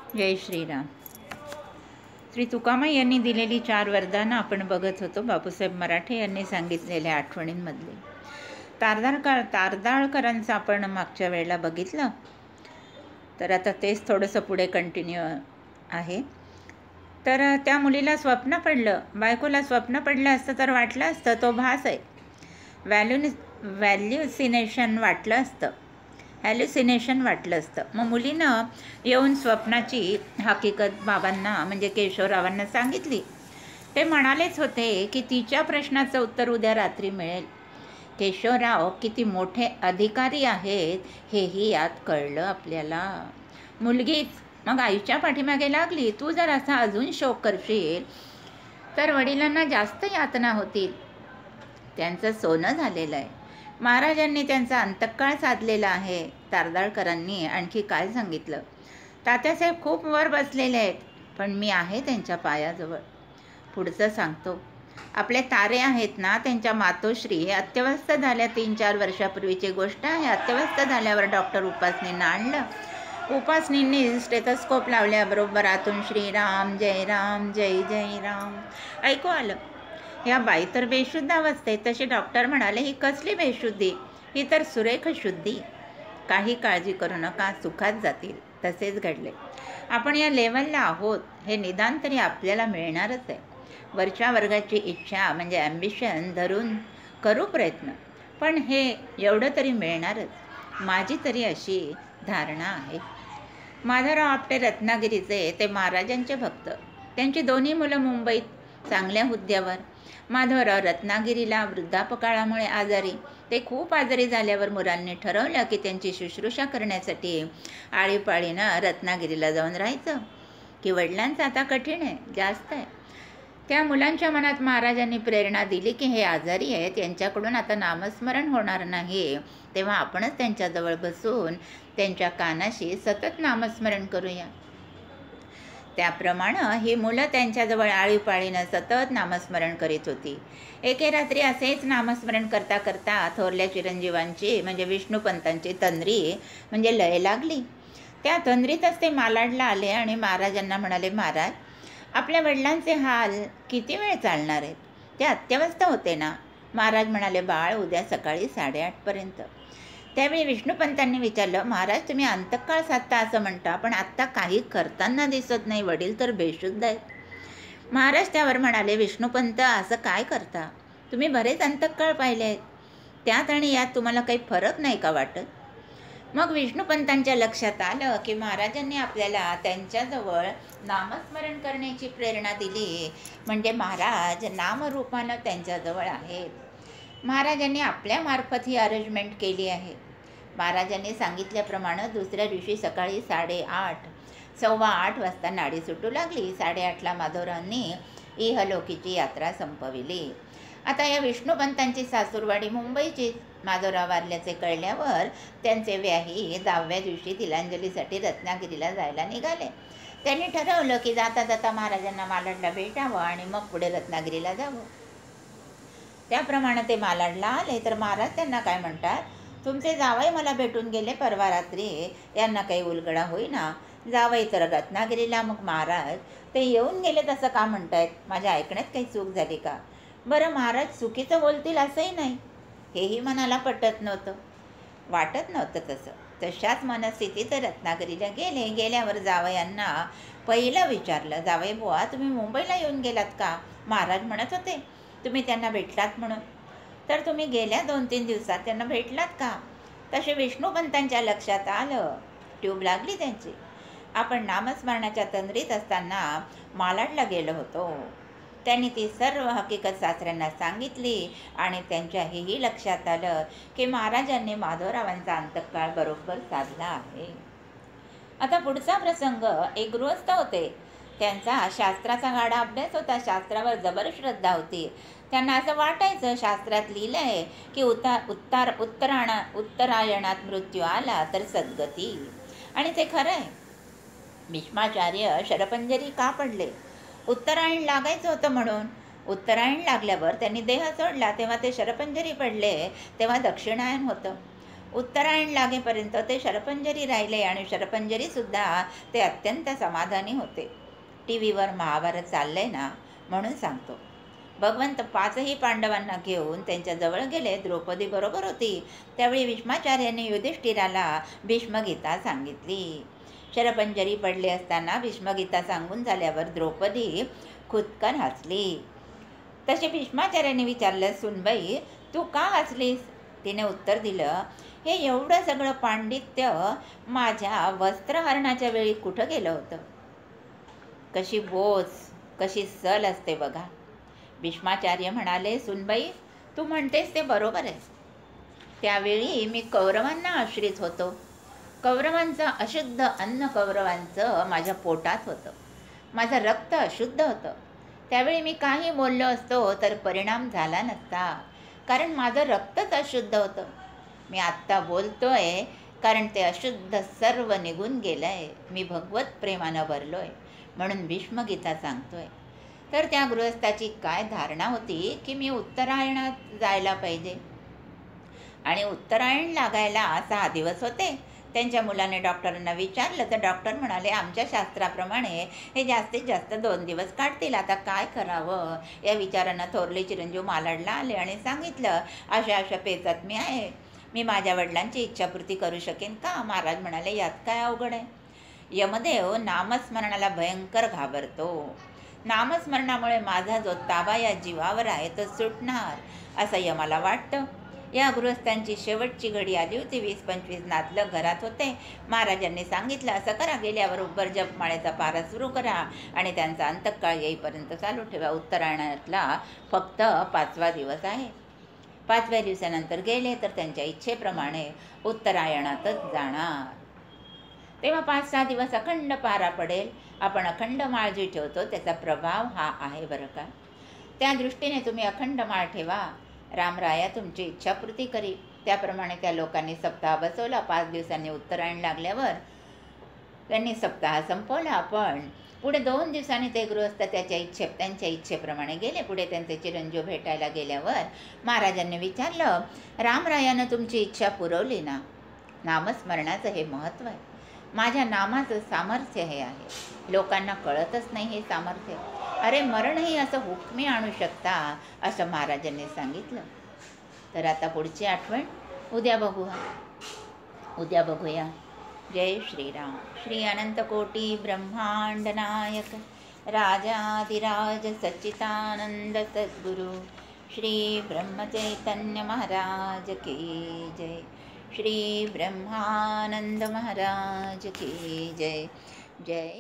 जय श्रीराम. श्री तुकामाई यांनी दिलेली 4 वरदानं आपण बघत होतो. बापूसाहेब मराठे यांनी सांगितलेल्या आठवणींमधली. तारदाळकरांचं आपण मागच्या वेळेला बघितलं, तर आता तेच थोडंसं पुढे कंटिन्यू आहे. तर त्या मुलीला स्वप्न पडलं, बायकोला स्वप्न पडलं असतं तर वाटलं असतं तो भास आहे, हॅल्युसिनेशन वाटलं असतं. मग मुलीनं येऊन स्वप्नाची हकीकत बाबांना म्हणजे केशवरावांना सांगितली. ते म्हणालेच होते की तिच्या प्रश्नाचं उत्तर उद्या रात्री मिळेल. केशवराव किती मोठे अधिकारी आहेत हेही यात कळलं आपल्याला. मुलगीच मग आईच्या पाठीमागे लागली. तू जर असा अजून शोक करशील तर वडिलांना जास्त यातना होतील. त्यांचं सोनं झालेलं आहे. महाराजांनी त्यांचा अंतकाळ साधलेला आहे. तारदाळकरांनी आणखी काय सांगितलं? तात्यासाहेब खूप वर बसलेले आहेत, पण मी आहे त्यांच्या पायाजवळ. पुढचं सांगतो. आपले तारे आहेत ना, त्यांच्या मातोश्री अत्यवस्थ झाल्या. 3-4 वर्षापूर्वीची गोष्ट आहे. अत्यवस्थ झाल्यावर डॉक्टर उपासनींना आणलं. उपासनींनी स्टेथोस्कोप लावल्याबरोबर आतून श्रीराम जय राम जय जय राम ऐकू आलं. या बाई तर बेशुद्ध अवस्थेत. तसे डॉक्टर म्हणाले, ही कसली बेशुद्धी? ही तर सुरेख शुद्धी. काही काळजी करू नका, सुखात जातील. तसेच घडले. आपण या लेवलला आहोत हे निदान तरी आपल्याला मिळणारच आहे. वरच्या वर्गाची इच्छा म्हणजे ॲम्बिशन धरून करू प्रयत्न, पण हे एवढं तरी मिळणारच. माझी तरी अशी धारणा आहे. माधवराव आपटे रत्नागिरीचे ते महाराजांचे भक्त. त्यांची 2 मुलं मुंबईत चांगल्या हुद्द्यावर. माधवराव रत्नागिरीला वृद्धापकाळामुळे आजारी. ते खूप आजारी झाल्यावर मुलांनी ठरवलं की त्यांची शुश्रूषा करण्यासाठी आळीपाळीनं रत्नागिरीला जाऊन राहायचं. की वडिलांचं आता कठीण आहे, जास्त आहे. त्या मुलांच्या मनात महाराजांनी प्रेरणा दिली की हे आजारी आहेत, यांच्याकडून आता नामस्मरण होणार नाही, तेव्हा आपणच त्यांच्याजवळ बसून त्यांच्या कानाशी सतत नामस्मरण करूया. त्याप्रमाणे ही मुलं त्यांच्याजवळ आळीपाळीनं सतत नामस्मरण करीत होती. एके रात्री असेच नामस्मरण करता करता थोरल्या चिरंजीवांची म्हणजे विष्णुपंतांची तंद्री म्हणजे लय लागली. त्या तंद्रीतच ते मालाडला आले आणि महाराजांना म्हणाले, महाराज, आपल्या वडिलांचे हाल किती वेळ चालणार आहेत? ते अत्यवस्थ होते ना. महाराज म्हणाले, बाळ, उद्या सकाळी 8:30पर्यंत. त्यावेळी विष्णुपंतांनी विचारलं, महाराज, तुम्ही अंतकाळ साधता असं म्हणता, पण आत्ता काही करताना दिसत नाही. वडील तर बेशुद्ध आहेत. महाराज त्यावर म्हणाले, विष्णुपंत, असं काय करता? तुम्ही बरेच अंतकाळ पाहिले आहेत. त्यात आणि यात तुम्हाला काही फरक नाही का वाटत? मग विष्णुपंतांच्या लक्षात आलं की महाराजांनी आपल्याला त्यांच्याजवळ नामस्मरण करण्याची प्रेरणा दिली, म्हणजे महाराज नामरूपानं त्यांच्याजवळ आहेत. महाराजांनी आपल्यामार्फत ही अरेंजमेंट केली आहे. महाराजांनी सांगितल्याप्रमाणे दुसऱ्या दिवशी सकाळी 8:30 वाजता नाडी सुटू लागली. 8:30ला माधवरावांनी इहलोकीची यात्रा संपविली. आता या विष्णुपंतांची सासूरवाडी मुंबईची. माधवराव वारल्याचे कळल्यावर त्यांचे व्याही 10व्या दिवशी तिलांजलीसाठी रत्नागिरीला जायला निघाले. त्यांनी ठरवलं की जाता जाता महाराजांना मालाडला भेटावं आणि मग पुढे रत्नागिरीला जावं. त्याप्रमाणे ते मालाडला आले तर महाराज त्यांना काय म्हणतात, तुमचे जावई मला भेटून गेले परवा रात्री, यांना काही उलगडा होईना. जावई तर रत्नागिरीला, मग महाराज ते येऊन गेले तसं का म्हणतायत? माझ्या ऐकण्यात काही चूक झाली का? बरं, महाराज चुकीचं बोलतील असंही नाही, हेही मनाला वाटत नव्हतं तसं. तशाच मनस्थितीत रत्नागिरीला गेले. गेल्यावर जावयांना पहिलं विचारलं, जावई बुवा, तुम्ही मुंबईला येऊन गेलात का? महाराज म्हणत होते तुम्ही त्यांना भेटलात म्हणून. तर तुम्ही गेल्या 2-3 दिवसात त्यांना भेटलात का? तसे विष्णुपंतांच्या लक्षात आलं. ट्यूब लागली त्यांची. आपण नामस्मरणाच्या तंद्रीत असताना मालाडला गेलो होतो. त्यांनी ती सर्व हकीकत सासऱ्यांना सांगितली आणि त्यांच्या हेही लक्षात आलं की महाराजांनी माधवरावांचा अंतकाळ बरोबर साधला आहे. आता पुढचा प्रसंग. एक गृहस्थ होते. त्यांचा शास्त्राचा गाढा अभ्यास होता. शास्त्रावर जबर श्रद्धा होती. त्यांना असं वाटायचं, शास्त्रात लिहिलं आहे की उत्तरायणात मृत्यू आला तर सद्गती. आणि ते खरं आहे. भीष्माचार्य शरपंजरी का पडले? उत्तरायण लागायचं होतं म्हणून. उत्तरायण लागल्यावर त्यांनी देह सोडला, तेव्हा ते शरपंजरी पडले, तेव्हा दक्षिणायन होतं. उत्तरायण लागेपर्यंत ते शरपंजरी राहिले आणि शरपंजरीसुद्धा ते अत्यंत समाधानी होते. टी व्हीवर महाभारत चाललंय ना, म्हणून सांगतो. भगवंत 5ही पांडवांना घेऊन त्यांच्याजवळ गेले. द्रौपदी बरोबर होती. त्यावेळी भीष्माचार्यांनी युधिष्ठिराला भीष्मगीता सांगितली. शरपंजरी पडले असताना भीष्मगीता सांगून झाल्यावर द्रौपदी खुदकन हसली. तसे भीष्माचार्यांनी विचारलं, सुनबाई तू का हसलीस? तिने उत्तर दिलं, हे एवढं सगळं पांडित्य माझ्या वस्त्रहरणाच्या वेळी कुठं गेलं होतं? कशी बोच, कशी सल असते बघा. भीष्माचार्य म्हणाले, सुनबाई तू म्हणतेस ते बरोबर आहे. त्यावेळी मी कौरवांना आश्रित होतो. कौरवांचं अशुद्ध अन्न कौरवांचं माझ्या पोटात होतं. माझं रक्त अशुद्ध होतं. त्यावेळी मी काही बोललो असतो तर परिणाम झाला नसता, कारण माझं रक्तच अशुद्ध होतं. मी आत्ता बोलतोय कारण ते अशुद्ध सर्व निघून गेलंय. मी भगवत प्रेमानं भरलोय म्हणून भीष्मगीता सांगतोय. तर त्या गृहस्थाची काय धारणा होती की मी उत्तरायणात जायला पाहिजे. आणि उत्तरायण लागायला 6 दिवस होते. त्यांच्या मुलाने डॉक्टरांना विचारलं तर डॉक्टर म्हणाले, आमच्या शास्त्राप्रमाणे हे जास्तीत जास्त 2 दिवस काढतील. आता काय करावं या विचारानं थोरले चिरंजीव मालाडला आले आणि सांगितलं, अशा अशा पेचात मी आहे. मी माझ्या वडिलांची इच्छापूर्ती करू शकेन का? महाराज म्हणाले, यात काय अवघड आहे. यमदेव नामस्मरणाला भयंकर घाबरतो. नामस्मरणामुळे माझा जो ताबा या जीवावर आहे तो सुटणार असं यमाला वाटतं. या गृहस्थांची शेवटची घडी आली होती. 20-25 नातलग घरात होते. महाराजांनी सांगितलं, असं करा, गेल्यावर उब्बर जपमाळेचा पारा सुरू करा आणि त्यांचा अंतकाळ येईपर्यंत चालू ठेवा. उत्तरायणातला फक्त 5वा दिवस आहे. 5व्या दिवसानंतर गेले तर त्यांच्या इच्छेप्रमाणे उत्तरायणातच जाणार. तेव्हा 5-6 दिवस अखंड पारा पडेल. आपण अखंड माळ जी ठेवतो त्याचा प्रभाव हा आहे बरं का. त्या दृष्टीने तुम्ही अखंड माळ ठेवा. रामराया तुमची इच्छापूर्ती करी. त्याप्रमाणे त्या लोकांनी सप्ताह बसवला. 5 दिवसांनी उत्तरायण लागल्यावर त्यांनी सप्ताह संपवला. पण पुढे 2 दिवसांनी ते गृहस्थ त्यांच्या इच्छेप्रमाणे गेले. पुढे त्यांचे चिरंजीव भेटायला गेल्यावर महाराजांनी विचारलं, रामरायानं तुमची इच्छा पुरवली ना? नामस्मरणाचं हे महत्त्व आहे. माझ्या नामाचं सामर्थ्य हे आहे. लोकांना कळतच नाही हे सामर्थ्य. अरे मरणही असं हुकमी आणू शकता असं महाराजांनी सांगितलं. तर आता पुढची आठवण उद्या बघूया. जय श्रीराम. श्री अनंतकोटी ब्रह्मांड नायक राजाधिराज सच्चिदानंद सद्गुरु श्री ब्रह्मचैतन्य महाराज की जय. श्री ब्रह्मानंद महाराज की जय. जय.